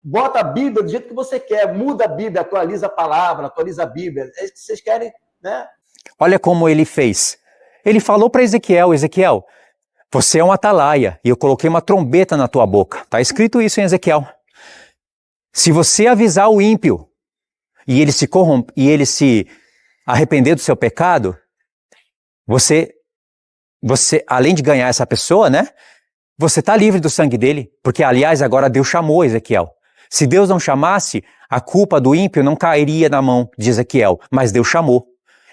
bota a Bíblia do jeito que você quer, muda a Bíblia, atualiza a palavra, atualiza a Bíblia. É isso que vocês querem, né? Olha como ele fez. Ele falou para Ezequiel, Ezequiel, você é um atalaia e eu coloquei uma trombeta na tua boca. Está escrito isso em Ezequiel. Se você avisar o ímpio e ele se arrepender do seu pecado, você além de ganhar essa pessoa, né? Você está livre do sangue dele, porque aliás agora Deus chamou Ezequiel. Se Deus não chamasse, a culpa do ímpio não cairia na mão de Ezequiel, mas Deus chamou.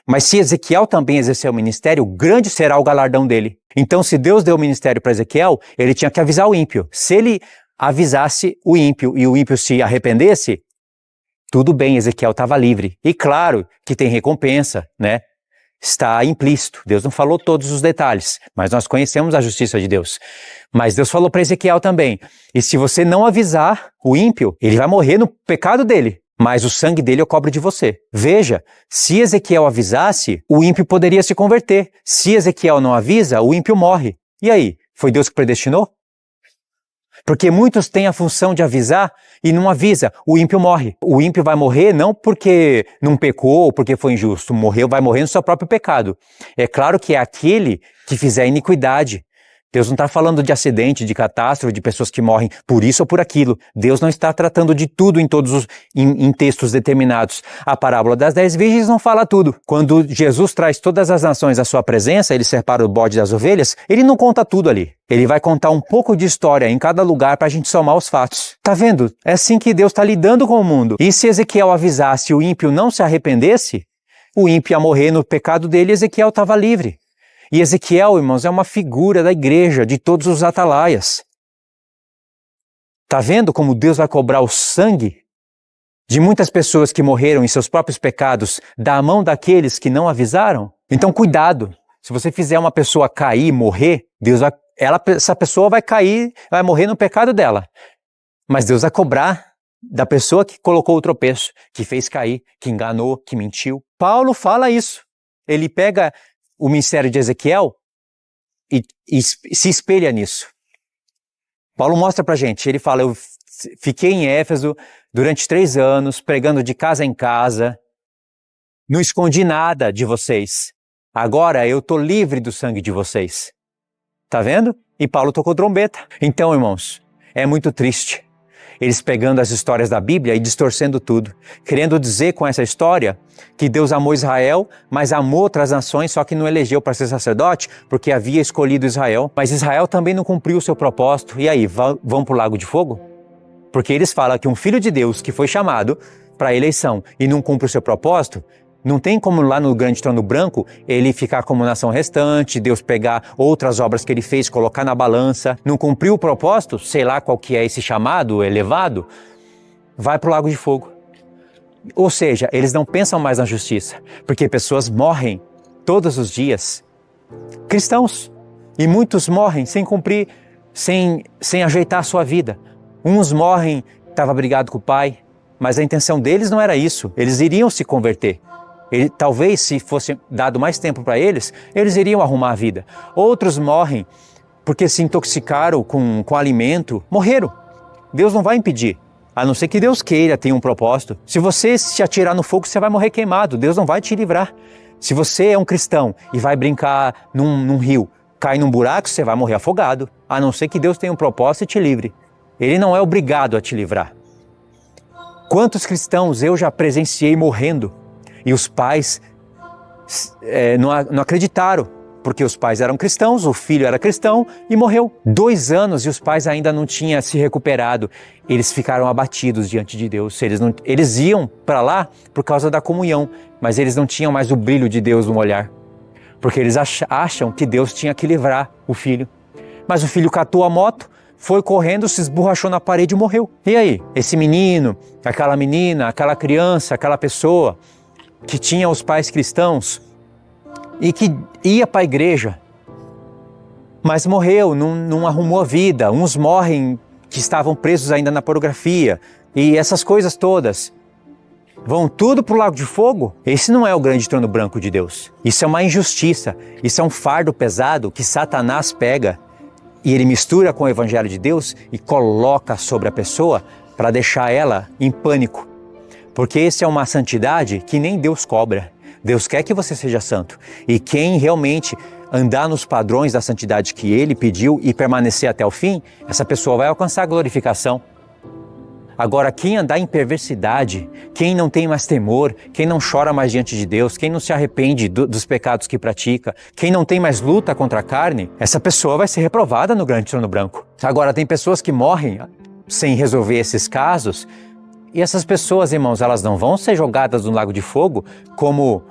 Mas se Ezequiel também exercer o ministério, grande será o galardão dele. Então, se Deus deu o ministério para Ezequiel, ele tinha que avisar o ímpio. Se ele avisasse o ímpio e o ímpio se arrependesse, tudo bem, Ezequiel estava livre. E claro que tem recompensa, né? Está implícito. Deus não falou todos os detalhes, mas nós conhecemos a justiça de Deus. Mas Deus falou para Ezequiel também, e se você não avisar o ímpio, ele vai morrer no pecado dele. Mas o sangue dele eu cobro de você. Veja, se Ezequiel avisasse, o ímpio poderia se converter. Se Ezequiel não avisa, o ímpio morre. E aí, foi Deus que predestinou? Porque muitos têm a função de avisar e não avisa, o ímpio morre. O ímpio vai morrer não porque não pecou ou porque foi injusto, vai morrer no seu próprio pecado. É claro que é aquele que fizer iniquidade. Deus não está falando de acidente, de catástrofe, de pessoas que morrem por isso ou por aquilo. Deus não está tratando de tudo em textos determinados. A parábola das 10 virgens não fala tudo. Quando Jesus traz todas as nações à sua presença, ele separa o bode das ovelhas, ele não conta tudo ali. Ele vai contar um pouco de história em cada lugar para a gente somar os fatos. Tá vendo? É assim que Deus está lidando com o mundo. E se Ezequiel avisasse e o ímpio não se arrependesse, o ímpio ia morrer no pecado dele e Ezequiel estava livre. E Ezequiel, irmãos, é uma figura da igreja, de todos os atalaias. Está vendo como Deus vai cobrar o sangue de muitas pessoas que morreram em seus próprios pecados da mão daqueles que não avisaram? Então, cuidado. Se você fizer uma pessoa cair, morrer, essa pessoa vai cair, vai morrer no pecado dela. Mas Deus vai cobrar da pessoa que colocou o tropeço, que fez cair, que enganou, que mentiu. Paulo fala isso. Ele pega o ministério de Ezequiel e se espelha nisso. Paulo mostra pra gente, ele fala, eu fiquei em Éfeso durante 3 anos, pregando de casa em casa, não escondi nada de vocês. Agora eu tô livre do sangue de vocês. Tá vendo? E Paulo tocou trombeta. Então, irmãos, é muito triste. Eles pegando as histórias da Bíblia e distorcendo tudo, querendo dizer com essa história que Deus amou Israel, mas amou outras nações, só que não elegeu para ser sacerdote, porque havia escolhido Israel. Mas Israel também não cumpriu o seu propósito. E aí, vão para o lago de fogo? Porque eles falam que um filho de Deus que foi chamado para a eleição e não cumpre o seu propósito, não tem como lá no grande trono branco ele ficar como nação restante, Deus pegar outras obras que ele fez, colocar na balança, não cumpriu o propósito, sei lá qual que é esse chamado elevado, vai para o lago de fogo. Ou seja, eles não pensam mais na justiça, porque pessoas morrem todos os dias, cristãos, e muitos morrem sem cumprir, sem ajeitar a sua vida. Uns morrem, estava brigado com o pai, mas a intenção deles não era isso, eles iriam se converter. Talvez, se fosse dado mais tempo para eles, eles iriam arrumar a vida. Outros morrem porque se intoxicaram com alimento, morreram. Deus não vai impedir, a não ser que Deus queira, tenha um propósito. Se você se atirar no fogo, você vai morrer queimado, Deus não vai te livrar. Se você é um cristão e vai brincar num rio, cai num buraco, você vai morrer afogado, a não ser que Deus tenha um propósito e te livre. Ele não é obrigado a te livrar. Quantos cristãos eu já presenciei morrendo? E os pais não acreditaram, porque os pais eram cristãos, o filho era cristão e morreu. 2 anos e os pais ainda não tinham se recuperado. Eles ficaram abatidos diante de Deus. Eles iam para lá por causa da comunhão, mas eles não tinham mais o brilho de Deus no olhar. Porque eles acham que Deus tinha que livrar o filho. Mas o filho catou a moto, foi correndo, se esborrachou na parede e morreu. E aí? Esse menino, aquela menina, aquela criança, aquela pessoa que tinha os pais cristãos e que ia para a igreja, mas morreu, não arrumou a vida. Uns morrem que estavam presos ainda na pornografia e essas coisas todas. Vão tudo para o lago de fogo? Esse não é o grande trono branco de Deus. Isso é uma injustiça, isso é um fardo pesado que Satanás pega e ele mistura com o evangelho de Deus e coloca sobre a pessoa para deixar ela em pânico. Porque essa é uma santidade que nem Deus cobra. Deus quer que você seja santo. E quem realmente andar nos padrões da santidade que Ele pediu e permanecer até o fim, essa pessoa vai alcançar a glorificação. Agora, quem andar em perversidade, quem não tem mais temor, quem não chora mais diante de Deus, quem não se arrepende dos pecados que pratica, quem não tem mais luta contra a carne, essa pessoa vai ser reprovada no grande trono branco. Agora, tem pessoas que morrem sem resolver esses casos, e essas pessoas, irmãos, elas não vão ser jogadas no lago de fogo como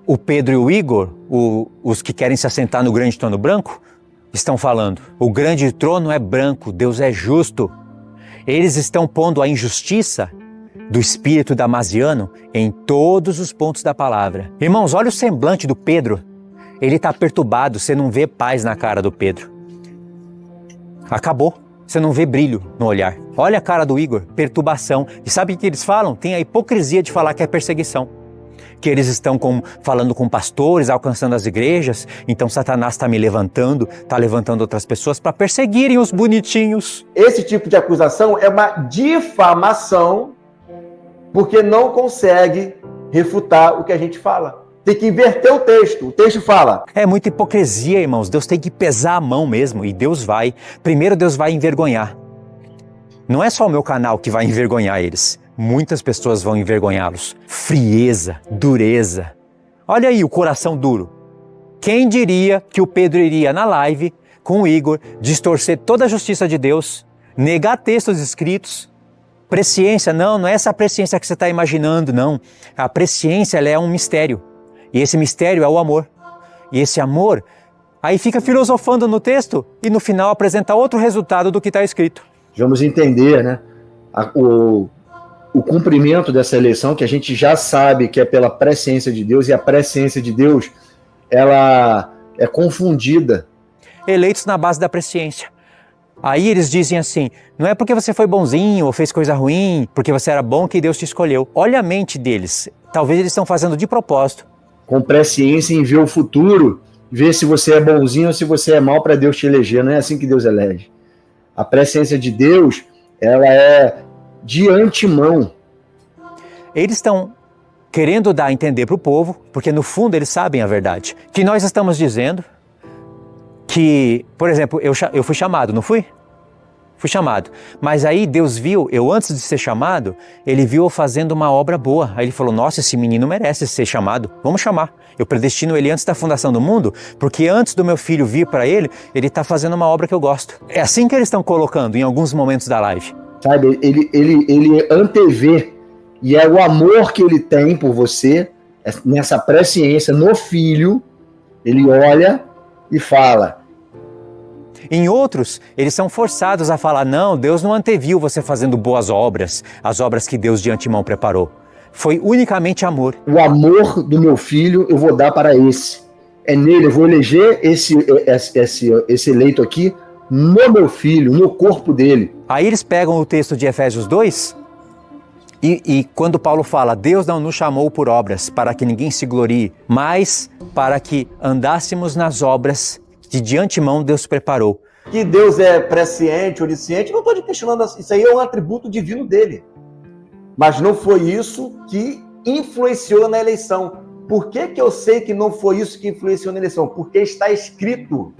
o Pedro e o Igor, os que querem se assentar no grande trono branco, estão falando. O grande trono é branco, Deus é justo. Eles estão pondo a injustiça do espírito damasiano em todos os pontos da palavra. Irmãos, olha o semblante do Pedro. Ele está perturbado, você não vê paz na cara do Pedro. Acabou. Você não vê brilho no olhar. Olha a cara do Igor, perturbação. E sabe o que eles falam? Tem a hipocrisia de falar que é perseguição. Que eles estão falando com pastores, alcançando as igrejas, então Satanás está me levantando, está levantando outras pessoas para perseguirem os bonitinhos. Esse tipo de acusação é uma difamação, porque não consegue refutar o que a gente fala. Tem que inverter o texto. O texto fala. É muita hipocrisia, irmãos. Deus tem que pesar a mão mesmo, e Deus vai. Primeiro Deus vai envergonhar. Não é só o meu canal que vai envergonhar eles. Muitas pessoas vão envergonhá-los. Frieza, dureza. Olha aí o coração duro. Quem diria que o Pedro iria na live com o Igor distorcer toda a justiça de Deus, negar textos escritos? Presciência, não é essa presciência que você está imaginando, não. A presciência, ela é um mistério. E esse mistério é o amor. E esse amor, aí fica filosofando no texto e no final apresenta outro resultado do que está escrito. Vamos entender, né? O cumprimento dessa eleição, que a gente já sabe que é pela presciência de Deus, e a presciência de Deus, ela é confundida. Eleitos na base da presciência. Aí eles dizem assim, não é porque você foi bonzinho ou fez coisa ruim, porque você era bom que Deus te escolheu. Olha a mente deles. Talvez eles estão fazendo de propósito. Com presciência em ver o futuro, ver se você é bonzinho ou se você é mau para Deus te eleger. Não é assim que Deus elege. A presciência de Deus, ela é de antemão. Eles estão querendo dar a entender para o povo, porque no fundo eles sabem a verdade. Que nós estamos dizendo que, por exemplo, eu fui chamado, não fui? Fui chamado. Mas aí Deus viu, eu antes de ser chamado, Ele viu eu fazendo uma obra boa. Aí Ele falou, nossa, esse menino merece ser chamado, vamos chamar. Eu predestino ele antes da fundação do mundo, porque antes do meu filho vir para ele está fazendo uma obra que eu gosto. É assim que eles estão colocando em alguns momentos da live. Sabe, ele antevê, e é o amor que ele tem por você, nessa presciência, no filho, ele olha e fala. Em outros, eles são forçados a falar, não, Deus não anteviu você fazendo boas obras, as obras que Deus de antemão preparou. Foi unicamente amor. O amor do meu filho eu vou dar para esse. É nele, eu vou eleger esse eleito aqui no meu filho, no corpo dele. Aí eles pegam o texto de Efésios 2 e quando Paulo fala, Deus não nos chamou por obras para que ninguém se glorie, mas para que andássemos nas obras que de antemão Deus preparou. Que Deus é presciente, onisciente, não estou questionando, isso aí é um atributo divino dele. Mas não foi isso que influenciou na eleição. Por que eu sei que não foi isso que influenciou na eleição? Porque está escrito.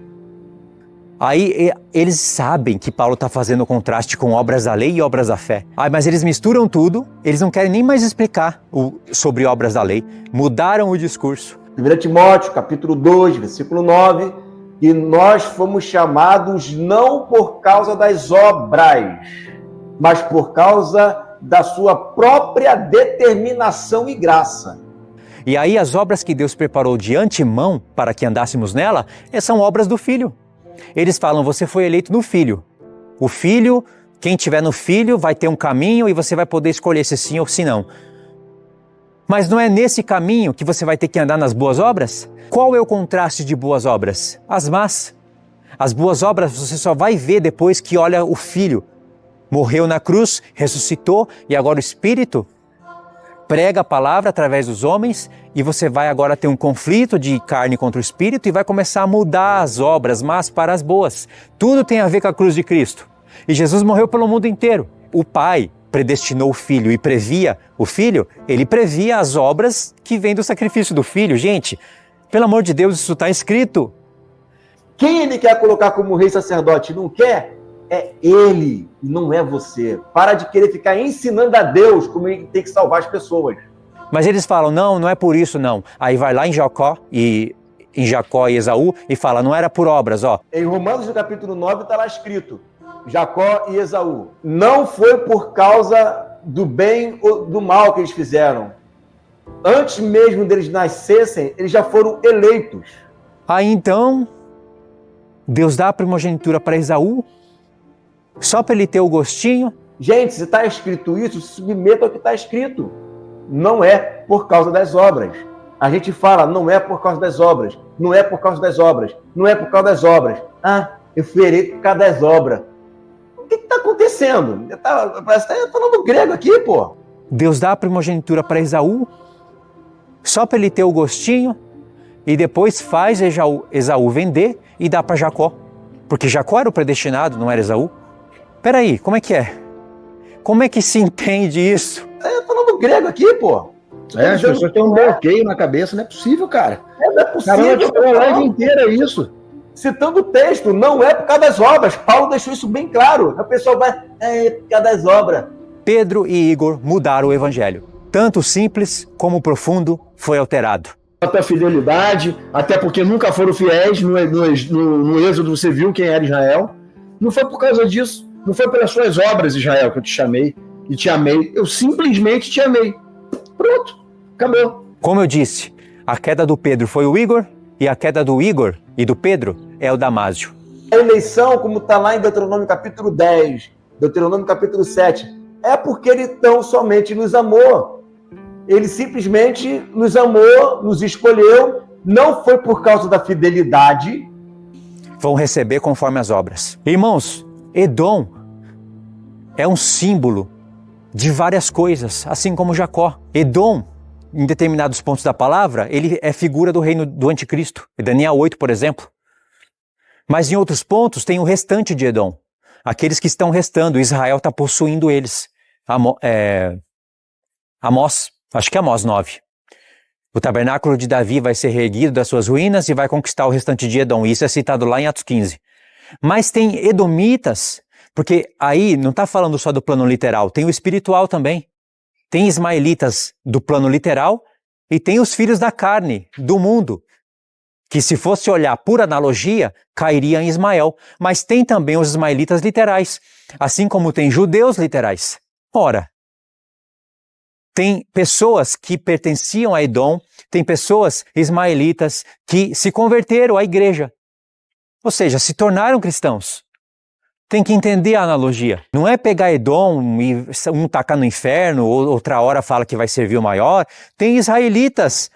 Aí eles sabem que Paulo está fazendo o contraste com obras da lei e obras da fé. Mas eles misturam tudo, eles não querem nem mais explicar sobre obras da lei. Mudaram o discurso. 1 Timóteo, capítulo 2, versículo 9, e nós fomos chamados não por causa das obras, mas por causa da sua própria determinação e graça. E aí as obras que Deus preparou de antemão para que andássemos nela, são obras do Filho. Eles falam, você foi eleito no Filho. O Filho, quem tiver no Filho vai ter um caminho e você vai poder escolher se sim ou se não. Mas não é nesse caminho que você vai ter que andar nas boas obras? Qual é o contraste de boas obras? As más. As boas obras você só vai ver depois que olha o Filho. Morreu na cruz, ressuscitou e agora o Espírito prega a palavra através dos homens e você vai agora ter um conflito de carne contra o Espírito e vai começar a mudar as obras más para as boas. Tudo tem a ver com a cruz de Cristo. E Jesus morreu pelo mundo inteiro. O Pai predestinou o filho e previa o filho, ele previa as obras que vêm do sacrifício do filho. Gente, pelo amor de Deus, isso está escrito. Quem ele quer colocar como rei sacerdote não quer? É ele, e não é você. Para de querer ficar ensinando a Deus como ele tem que salvar as pessoas. Mas eles falam, não, não é por isso não. Aí vai lá em Jacó e Esaú e fala, não era por obras, ó. Em Romanos, no capítulo 9, está lá escrito, Jacó e Esaú. Não foi por causa do bem ou do mal que eles fizeram. Antes mesmo deles nascessem, eles já foram eleitos. Aí então, Deus dá a primogenitura para Esaú, só para ele ter o gostinho. Gente, se está escrito isso, se submeta ao que está escrito. Não é por causa das obras. A gente fala, não é por causa das obras, não é por causa das obras, não é por causa das obras. Ah, eu fui eleito por causa das obras. O que está acontecendo? Parece que está falando grego aqui, pô. Deus dá a primogenitura para Esaú, só para ele ter o gostinho, e depois faz Esaú vender e dá para Jacó. Porque Jacó era o predestinado, não era Esaú. Peraí, como é que é? Como é que se entende isso? Está falando grego aqui, pô. As pessoas têm um bloqueio na cabeça, não é possível, cara. Não é possível. Caramba, eu falei a live inteira isso. Citando o texto, não é por causa das obras. Paulo deixou isso bem claro. A pessoa vai, é por causa das obras. Pedro e Igor mudaram o evangelho. Tanto o simples como o profundo foi alterado. Até fidelidade, até porque nunca foram fiéis. No Êxodo você viu quem era Israel. Não foi por causa disso. Não foi pelas suas obras, Israel, que eu te chamei e te amei. Eu simplesmente te amei. Pronto, acabou. Como eu disse, a queda do Pedro foi o Igor, e a queda do Igor e do Pedro é o Damásio. A eleição, como está lá em Deuteronômio capítulo 10, Deuteronômio capítulo 7, é porque ele tão somente nos amou. Ele simplesmente nos amou, nos escolheu, não foi por causa da fidelidade. Vão receber conforme as obras. Irmãos, Edom é um símbolo de várias coisas, assim como Jacó. Edom, em determinados pontos da palavra, ele é figura do reino do anticristo. Daniel 8, por exemplo. Mas em outros pontos tem o restante de Edom. Aqueles que estão restando, Israel está possuindo eles. Amós, acho que é Amós 9. O tabernáculo de Davi vai ser reerguido das suas ruínas e vai conquistar o restante de Edom. Isso é citado lá em Atos 15. Mas tem edomitas, porque aí não está falando só do plano literal, tem o espiritual também. Tem ismaelitas do plano literal e tem os filhos da carne, do mundo, que se fosse olhar por analogia, cairiam em Ismael. Mas tem também os ismaelitas literais, assim como tem judeus literais. Ora, tem pessoas que pertenciam a Edom, tem pessoas ismaelitas que se converteram à igreja. Ou seja, se tornaram cristãos. Tem que entender a analogia. Não é pegar Edom e um tacar no inferno, ou outra hora fala que vai servir o maior. Tem israelitas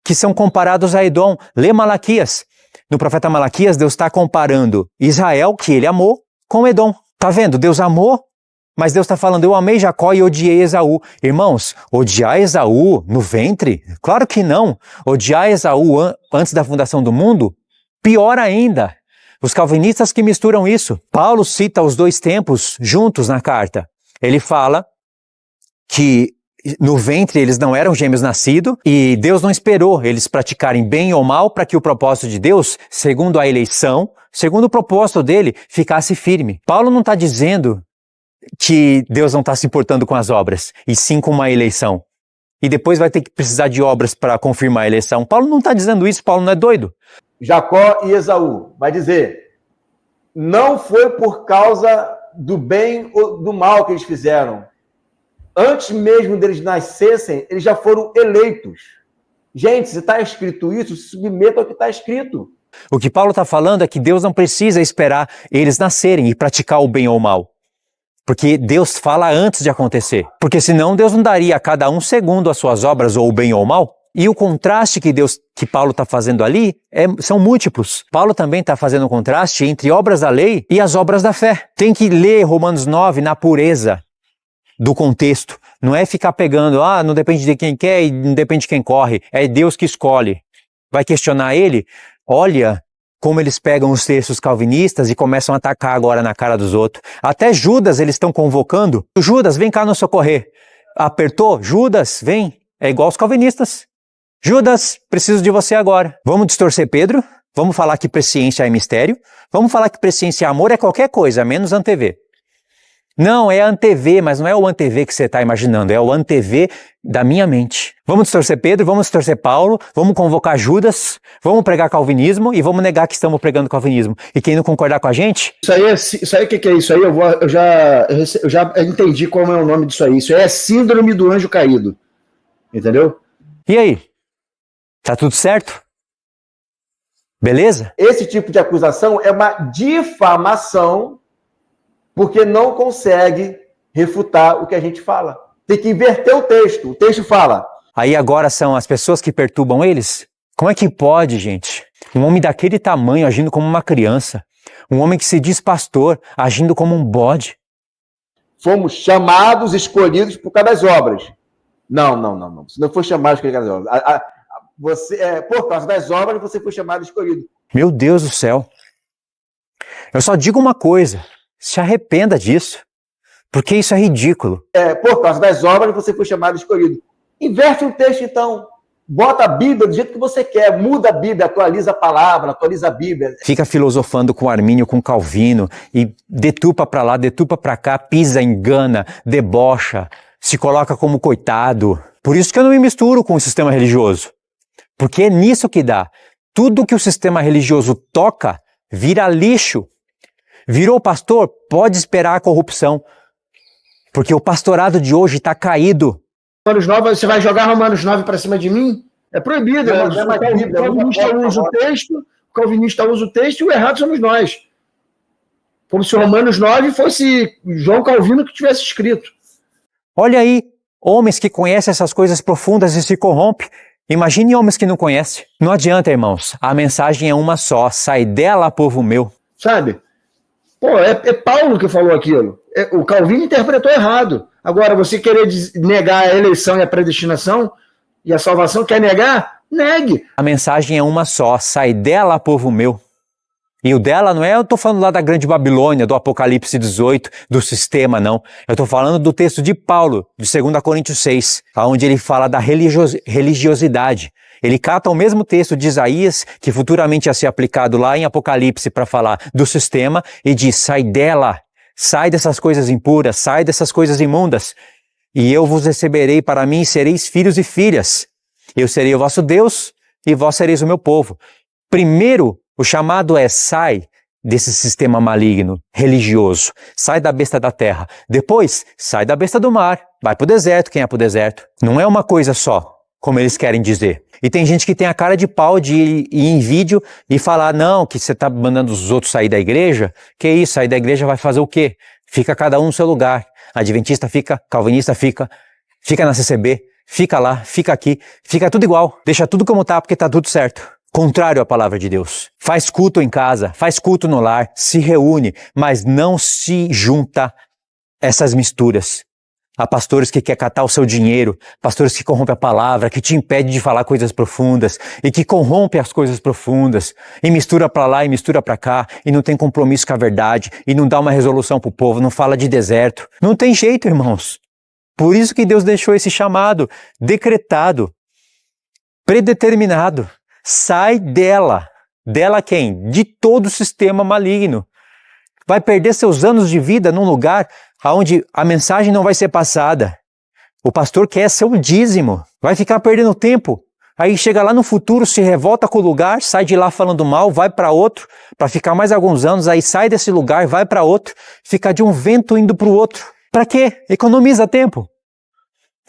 que são comparados a Edom. Lê Malaquias. No profeta Malaquias, Deus está comparando Israel, que ele amou, com Edom. Tá vendo? Deus amou, mas Deus está falando, eu amei Jacó e odiei Esaú. Irmãos, odiar Esaú no ventre? Claro que não. Odiar Esaú antes da fundação do mundo? Pior ainda. Os calvinistas que misturam isso. Paulo cita os dois tempos juntos na carta. Ele fala que no ventre eles não eram gêmeos nascidos e Deus não esperou eles praticarem bem ou mal para que o propósito de Deus, segundo a eleição, segundo o propósito dele, ficasse firme. Paulo não está dizendo que Deus não está se importando com as obras, e sim com uma eleição. E depois vai ter que precisar de obras para confirmar a eleição. Paulo não está dizendo isso, Paulo não é doido. Jacó e Esaú, vai dizer, não foi por causa do bem ou do mal que eles fizeram. Antes mesmo deles nascessem, eles já foram eleitos. Gente, se está escrito isso, se submeta ao que está escrito. O que Paulo está falando é que Deus não precisa esperar eles nascerem e praticar o bem ou o mal. Porque Deus fala antes de acontecer. Porque senão Deus não daria a cada um segundo as suas obras, ou o bem ou o mal. E o contraste que Paulo está fazendo ali são múltiplos. Paulo também está fazendo um contraste entre obras da lei e as obras da fé. Tem que ler Romanos 9 na pureza do contexto. Não é ficar pegando, não depende de quem quer e não depende de quem corre. É Deus que escolhe. Vai questionar ele? Olha como eles pegam os textos calvinistas e começam a atacar agora na cara dos outros. Até Judas eles estão convocando. Judas, vem cá nos socorrer. Apertou? Judas, vem. É igual os calvinistas. Judas, preciso de você agora. Vamos distorcer Pedro? Vamos falar que presciência é mistério? Vamos falar que presciência e amor é qualquer coisa, menos ANTV. Não, é ANTV, mas não é o ANTV que você está imaginando, é o ANTV da minha mente. Vamos distorcer Pedro, vamos distorcer Paulo, vamos convocar Judas, vamos pregar calvinismo e vamos negar que estamos pregando calvinismo. E quem não concordar com a gente... Isso aí, o que é isso aí? Eu já entendi qual é o nome disso aí. Isso aí é síndrome do anjo caído. Entendeu? E aí? Tá tudo certo? Beleza? Esse tipo de acusação é uma difamação porque não consegue refutar o que a gente fala. Tem que inverter o texto. O texto fala. Aí agora são as pessoas que perturbam eles? Como é que pode, gente? Um homem daquele tamanho agindo como uma criança. Um homem que se diz pastor agindo como um bode. Fomos chamados, escolhidos por causa das obras. Não. Você não foi chamado por causa das obras. Por causa das obras, você foi chamado e escolhido. Meu Deus do céu. Eu só digo uma coisa. Se arrependa disso. Porque isso é ridículo. Por causa das obras, você foi chamado e escolhido. Inverte o texto, então. Bota a Bíblia do jeito que você quer. Muda a Bíblia, atualiza a palavra, atualiza a Bíblia. Fica filosofando com Armínio, com Calvino, e detupa pra lá, detupa pra cá, pisa, engana, debocha, se coloca como coitado. Por isso que eu não me misturo com o sistema religioso. Porque é nisso que dá. Tudo que o sistema religioso toca, vira lixo. Virou pastor, pode esperar a corrupção. Porque o pastorado de hoje está caído. Romanos 9, você vai jogar Romanos 9 para cima de mim? É proibido. O calvinista usa o texto, e o errado somos nós. Como se Romanos 9 fosse João Calvino que tivesse escrito. Olha aí, homens que conhecem essas coisas profundas e se corrompem. Imagine homens que não conhecem. Não adianta, irmãos. A mensagem é uma só. Sai dela, povo meu. Sabe? Pô, é Paulo que falou aquilo. O Calvino interpretou errado. Agora, você querer negar a eleição e a predestinação e a salvação, quer negar? Negue. A mensagem é uma só. Sai dela, povo meu. E o dela não é, eu estou falando lá da Grande Babilônia, do Apocalipse 18, do sistema, não. Eu estou falando do texto de Paulo, de 2 Coríntios 6, onde ele fala da religiosidade. Ele cata o mesmo texto de Isaías, que futuramente ia ser aplicado lá em Apocalipse para falar do sistema, e diz, sai dela, sai dessas coisas impuras, sai dessas coisas imundas, e eu vos receberei para mim, sereis filhos e filhas. Eu serei o vosso Deus, e vós sereis o meu povo. Primeiro, o chamado é sai desse sistema maligno, religioso. Sai da besta da terra. Depois, sai da besta do mar. Vai pro deserto, quem é pro deserto. Não é uma coisa só, como eles querem dizer. E tem gente que tem a cara de pau de ir em vídeo e falar, não, que você tá mandando os outros sair da igreja. Que isso, sair da igreja vai fazer o quê? Fica cada um no seu lugar. Adventista fica, calvinista fica na CCB, fica lá, fica aqui, fica tudo igual. Deixa tudo como tá, porque tá tudo certo. Contrário à palavra de Deus. Faz culto em casa, faz culto no lar, se reúne, mas não se junta essas misturas. Há pastores que querem catar o seu dinheiro, pastores que corrompem a palavra, que te impedem de falar coisas profundas e que corrompem as coisas profundas e mistura para lá e mistura para cá e não tem compromisso com a verdade e não dá uma resolução para o povo, não fala de deserto. Não tem jeito, irmãos. Por isso que Deus deixou esse chamado decretado, predeterminado. Sai dela. Dela quem? De todo o sistema maligno. Vai perder seus anos de vida num lugar onde a mensagem não vai ser passada. O pastor quer seu dízimo. Vai ficar perdendo tempo. Aí chega lá no futuro, se revolta com o lugar, sai de lá falando mal, vai para outro, para ficar mais alguns anos, aí sai desse lugar, vai para outro, fica de um vento indo para o outro. Para quê? Economiza tempo.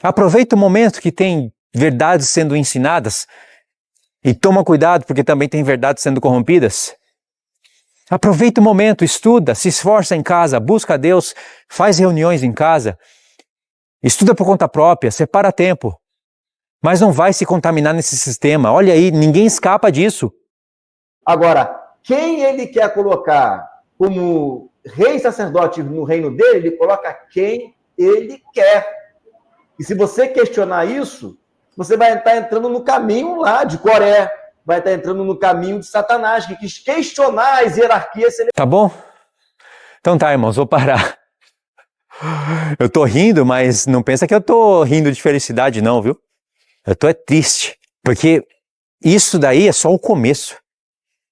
Aproveita o momento que tem verdades sendo ensinadas. E toma cuidado, porque também tem verdades sendo corrompidas. Aproveita o momento, estuda, se esforça em casa, busca a Deus, faz reuniões em casa. Estuda por conta própria, separa tempo. Mas não vai se contaminar nesse sistema. Olha aí, ninguém escapa disso. Agora, quem ele quer colocar como rei sacerdote no reino dele, ele coloca quem ele quer. E se você questionar isso, você vai estar entrando no caminho lá de Coré, vai estar entrando no caminho de Satanás, que quis questionar as hierarquias celestiais. Tá bom? Então tá, irmãos, vou parar. Eu tô rindo, mas não pensa que eu tô rindo de felicidade não, viu? Eu tô triste, porque isso daí é só o começo.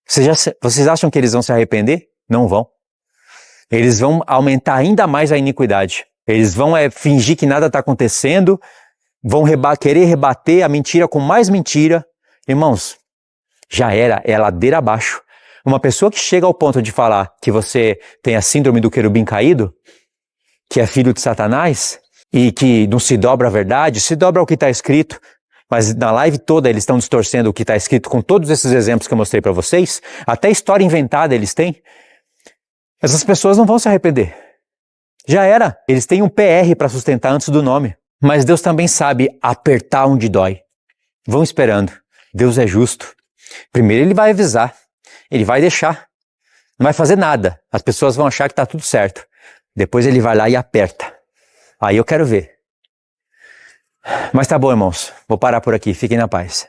Vocês acham que eles vão se arrepender? Não vão. Eles vão aumentar ainda mais a iniquidade. Eles vão fingir que nada está acontecendo, vão querer rebater a mentira com mais mentira. Irmãos, já era, é ladeira abaixo. Uma pessoa que chega ao ponto de falar que você tem a síndrome do querubim caído, que é filho de Satanás, e que não se dobra a verdade, se dobra ao que está escrito, mas na live toda eles estão distorcendo o que está escrito com todos esses exemplos que eu mostrei para vocês, até história inventada eles têm. Essas pessoas não vão se arrepender. Já era. Eles têm um PR para sustentar antes do nome. Mas Deus também sabe apertar onde dói. Vão esperando. Deus é justo. Primeiro ele vai avisar. Ele vai deixar. Não vai fazer nada. As pessoas vão achar que está tudo certo. Depois ele vai lá e aperta. Aí eu quero ver. Mas tá bom, irmãos. Vou parar por aqui. Fiquem na paz.